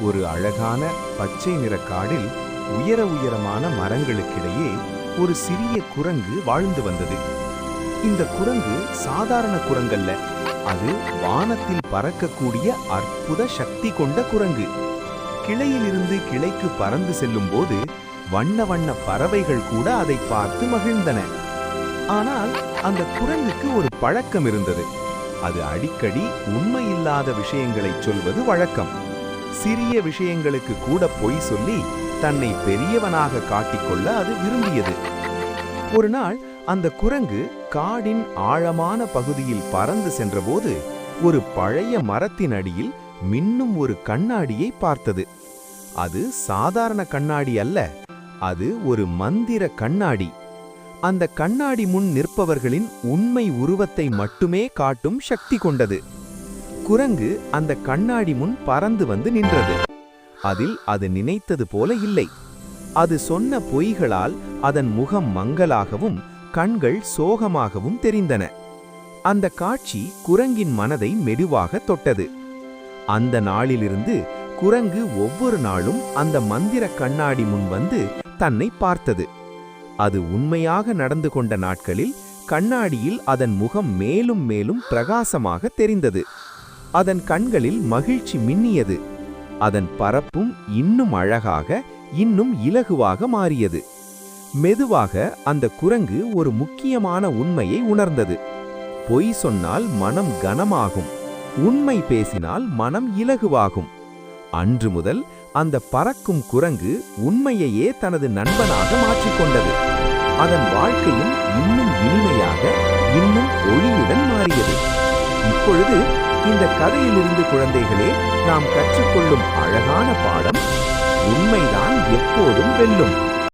ஒரு அழகான பச்சை நிற காடில் உயரமான மரங்களுக்கிடையே ஒரு சிறிய குரங்கு வாழ்ந்து வந்தது. இந்த குரங்கு சாதாரண குரங்கல்ல, அது வானத்தில் பறக்கக்கூடிய அற்புத சக்தி கொண்ட குரங்கு. கிளையிலிருந்து கிளைக்கு பறந்து செல்லும் போது வண்ண வண்ண பறவைகள் கூட அதை பார்த்து மகிழ்ந்தன. ஆனால் அந்த குரங்குக்கு ஒரு பழக்கம் இருந்தது. அது அடிக்கடி உண்மையில்லாத விஷயங்களை சொல்வது வழக்கம். சிறிய விஷயங்களுக்கு கூட பொய் சொல்லி தன்னை பெரியவனாக காட்டிக்கொள்ள அது விரும்பியது. ஒரு நாள் அந்த குரங்கு காடின் ஆழமான பகுதியில் பறந்து சென்றபோது ஒரு பழைய மரத்தின் அடியில் மின்னும் ஒரு கண்ணாடியை பார்த்தது. அது சாதாரண கண்ணாடி அல்ல, அது ஒரு மந்திர கண்ணாடி. அந்த கண்ணாடி முன் நிற்பவர்களின் உண்மை உருவத்தை மட்டுமே காட்டும் சக்தி கொண்டது. குரங்கு அந்த கண்ணாடி முன் பறந்து வந்து நின்றது. அதில் அது நினைத்தது போல இல்லை. அது சொன்ன பொய்களால் அதன் முகம் மங்கலாகவும் கண்கள் சோகமாகவும் தெரிந்தன. அந்த காட்சி குரங்கின் மனதை மெதுவாக தொட்டது. அந்த நாளிலிருந்து குரங்கு ஒவ்வொரு நாளும் அந்த மந்திர கண்ணாடி முன் வந்து தன்னை பார்த்தது. அது உண்மையாக நடந்து கொண்ட நாட்களில் கண்ணாடியில் அதன் முகம் மேலும் மேலும் பிரகாசமாக தெரிந்தது. அதன் கண்களில் மகிழ்ச்சி மின்னியது. அதன் பறப்பும் இன்னும் அழகாக, இன்னும் இலகுவாக மாறியது. மெதுவாக அந்த குரங்கு ஒரு முக்கியமான உண்மையை உணர்ந்தது. பொய் சொன்னால் மனம் கனமாகும், உண்மை பேசினால் மனம் இலகுவாகும். அன்று முதல் அந்த பறக்கும் குரங்கு உண்மையையே தனது நண்பனாக மாற்றிக்கொண்டது. அதன் வாழ்க்கையும் இன்னும் இனிமையாக, இன்னும் ஒளியுடன் மாறியது. இப்பொழுது இந்த கதையிலிருந்து குழந்தைகளே நாம் கற்றுக்கொள்ளும் அழகான பாடம், உண்மைதான் எப்போதும் வெல்லும்.